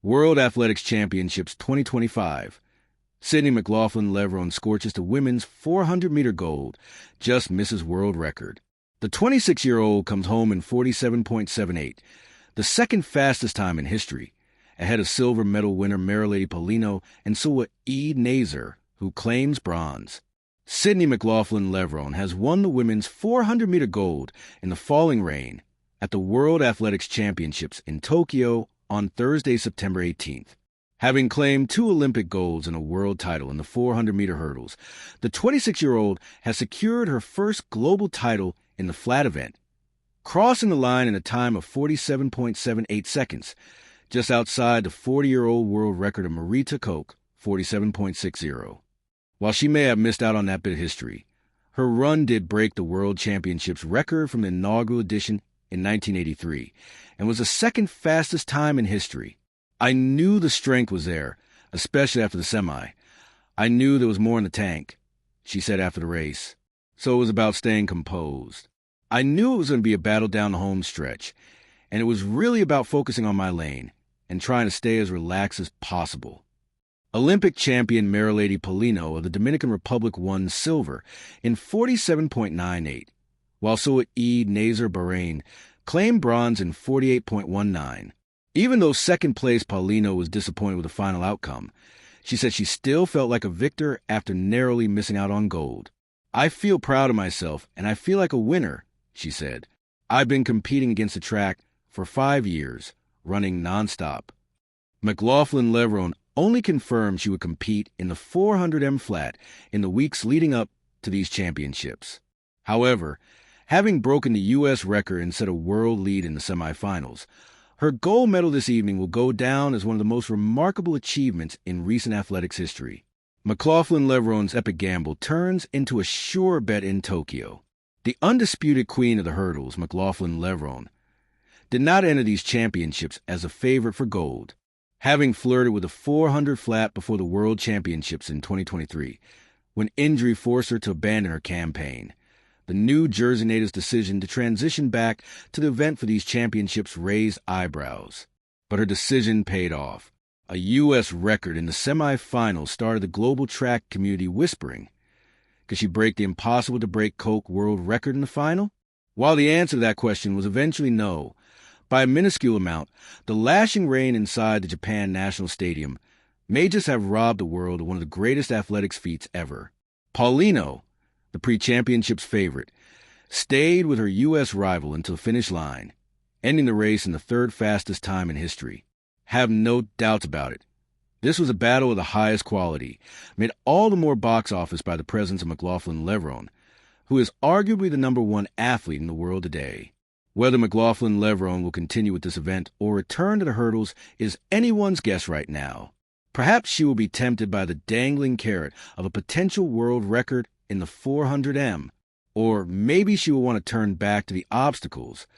World Athletics Championships 2025. Sydney McLaughlin-Levrone Scorches to women's 400-meter gold, just misses world record. The 26-year-old comes home in 47.78, the second fastest time in history, ahead of silver medal winner Marilady Paulino and Sua E. Nazer, who claims bronze. Sydney McLaughlin-Levrone has won the women's 400-meter gold in the falling rain at the World Athletics Championships in Tokyo on Thursday, September 18th. Having claimed 2 Olympic golds and a world title in the 400-meter hurdles, the 26-year-old has secured her first global title in the flat event, crossing the line in a time of 47.78 seconds, just outside the 40-year-old world record of Marita Koch, 47.60. While she may have missed out on that bit of history, her run did break the World Championships record from the inaugural edition in 1983, and was the second fastest time in history. I knew the strength was there, especially after the semi. I knew there was more in the tank, she said after the race. So it was about staying composed. I knew it was going to be a battle down the home stretch, and it was really about focusing on my lane and trying to stay as relaxed as possible. Olympic champion Marilady Paulino of the Dominican Republic won silver in 47.98, while Sua E. Nazer Bahrain claimed bronze in 48.19. Even though second-place Paulino was disappointed with the final outcome, she said she still felt like a victor after narrowly missing out on gold. "I feel proud of myself, and I feel like a winner," she said. "I've been competing against the track for 5 years, running nonstop." McLaughlin-Levrone only confirmed she would compete in the 400M flat in the weeks leading up to these championships. However, having broken the U.S. record and set a world lead in the semifinals, her gold medal this evening will go down as one of the most remarkable achievements in recent athletics history. McLaughlin-Levrone's epic gamble turns into a sure bet in Tokyo. The undisputed queen of the hurdles, McLaughlin-Levrone, did not enter these championships as a favorite for gold, having flirted with the 400 flat before the World Championships in 2023, when injury forced her to abandon her campaign. The New Jersey native's decision to transition back to the event for these championships raised eyebrows. But her decision paid off. A U.S. record in the semifinals started the global track community whispering, could she break the impossible-to-break Koch world record in the final? While the answer to that question was eventually no, by a minuscule amount, the lashing rain inside the Japan National Stadium may just have robbed the world of one of the greatest athletics feats ever. Paulino, the pre-championships favorite, stayed with her U.S. rival until the finish line, ending the race in the third fastest time in history. Have no doubts about it. This was a battle of the highest quality, made all the more box office by the presence of McLaughlin-Levrone, who is arguably the #1 athlete in the world today. Whether McLaughlin-Levrone will continue with this event or return to the hurdles is anyone's guess right now. Perhaps she will be tempted by the dangling carrot of a potential world record in the 400M, or maybe she will want to turn back to the obstacles,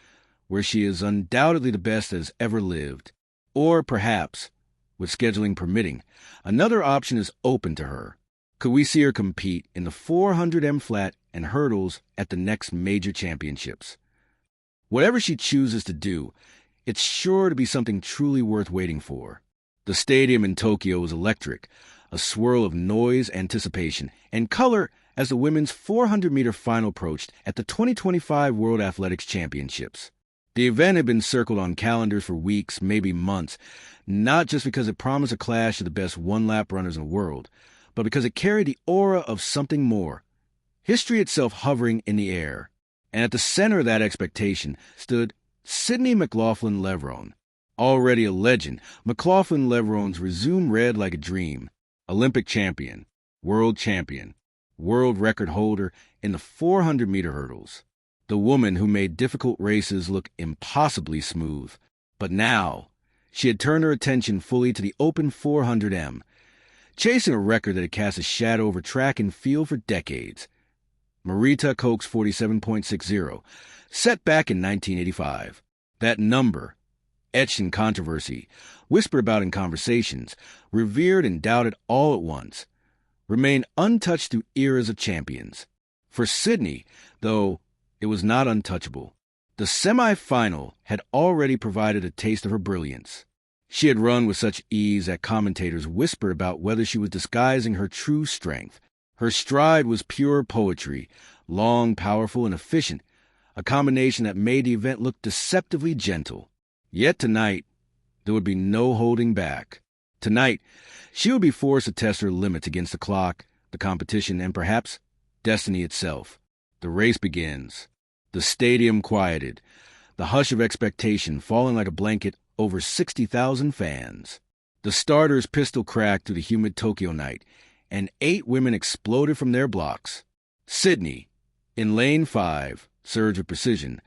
where she is undoubtedly the best that has ever lived. Or perhaps, with scheduling permitting, another option is open to her. Could we see her compete in the 400M flat and hurdles at the next major championships? Whatever she chooses to do, it's sure to be something truly worth waiting for. The stadium in Tokyo is electric, a swirl of noise, anticipation, and color as the women's 400-meter final approached at the 2025 World Athletics Championships. The event had been circled on calendars for weeks, maybe months, not just because it promised a clash of the best one-lap runners in the world, but because it carried the aura of something more, history itself hovering in the air. And at the center of that expectation stood Sydney McLaughlin-Levrone. Already a legend, McLaughlin-Levrone's resume read like a dream. Olympic champion, world record holder in the 400-meter hurdles. The woman who made difficult races look impossibly smooth. But now, she had turned her attention fully to the open 400M, chasing a record that had cast a shadow over track and field for decades. Marita Koch's 47.60, set back in 1985. That number, etched in controversy, whispered about in conversations, revered and doubted all at once, remained untouched through eras of champions. For Sydney, though, it was not untouchable. The semi-final had already provided a taste of her brilliance. She had run with such ease that commentators whispered about whether she was disguising her true strength. Her stride was pure poetry, long, powerful, and efficient, a combination that made the event look deceptively gentle. Yet tonight, there would be no holding back. Tonight, she would be forced to test her limits against the clock, the competition, and perhaps destiny itself. The race begins. The stadium quieted, the hush of expectation falling like a blanket over 60,000 fans. The starter's pistol cracked through the humid Tokyo night, and 8 women exploded from their blocks. Sydney, in lane 5, surged with precision,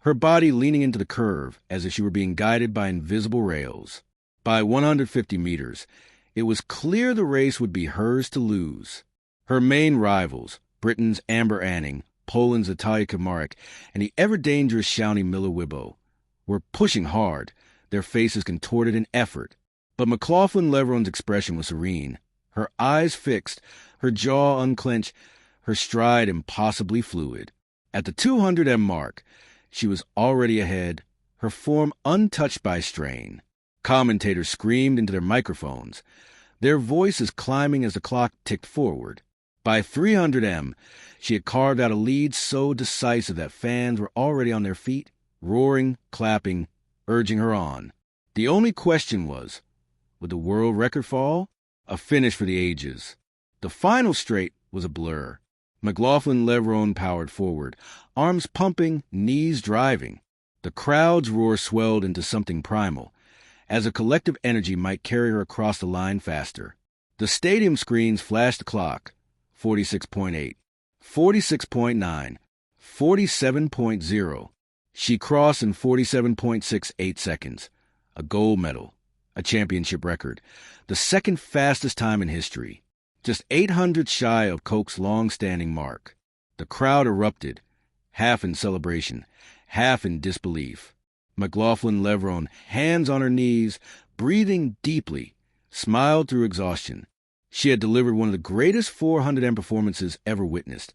her body leaning into the curve as if she were being guided by invisible rails. By 150 meters, it was clear the race would be hers to lose. Her main rivals, Britain's Amber Anning, Poland's Natalia Kamarek, and the ever-dangerous Shawnee Miller-Wibbo, were pushing hard, their faces contorted in effort. But McLaughlin-Levrone's expression was serene, her eyes fixed, her jaw unclenched, her stride impossibly fluid. At the 200m mark, she was already ahead, her form untouched by strain. Commentators screamed into their microphones, their voices climbing as the clock ticked forward. By 300m, she had carved out a lead so decisive that fans were already on their feet, roaring, clapping, urging her on. The only question was, would the world record fall? A finish for the ages. The final straight was a blur. McLaughlin-Levrone powered forward, arms pumping, knees driving. The crowd's roar swelled into something primal, as a collective energy might carry her across the line faster. The stadium screens flashed the clock. 46.8, 46.9, 47.0. She crossed in 47.68 seconds. A gold medal, a championship record, the second fastest time in history. Just 800 shy of Koch's long-standing mark. The crowd erupted, half in celebration, half in disbelief. McLaughlin-Levrone, hands on her knees, breathing deeply, smiled through exhaustion. She had delivered one of the greatest 400m performances ever witnessed,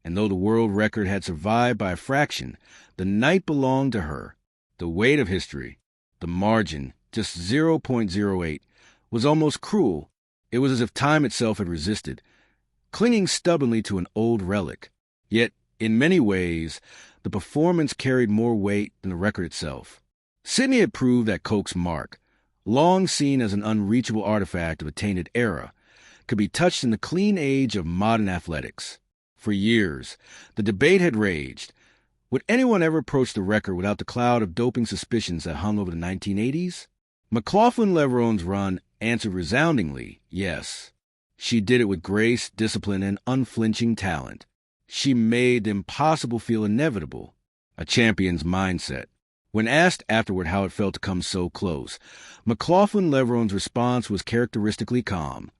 and though the world record had survived by a fraction, the night belonged to her. The weight of history, the margin, just 0.08, was almost cruel. It was as if time itself had resisted, clinging stubbornly to an old relic. Yet, in many ways, the performance carried more weight than the record itself. Sydney had proved that Koch's mark, long seen as an unreachable artifact of a tainted era, could be touched in the clean age of modern athletics. For years, the debate had raged. Would anyone ever approach the record without the cloud of doping suspicions that hung over the 1980s? McLaughlin-Levrone's run answered resoundingly, yes. She did it with grace, discipline, and unflinching talent. She made the impossible feel inevitable, a champion's mindset. When asked afterward how it felt to come so close, McLaughlin-Levrone's response was characteristically calm.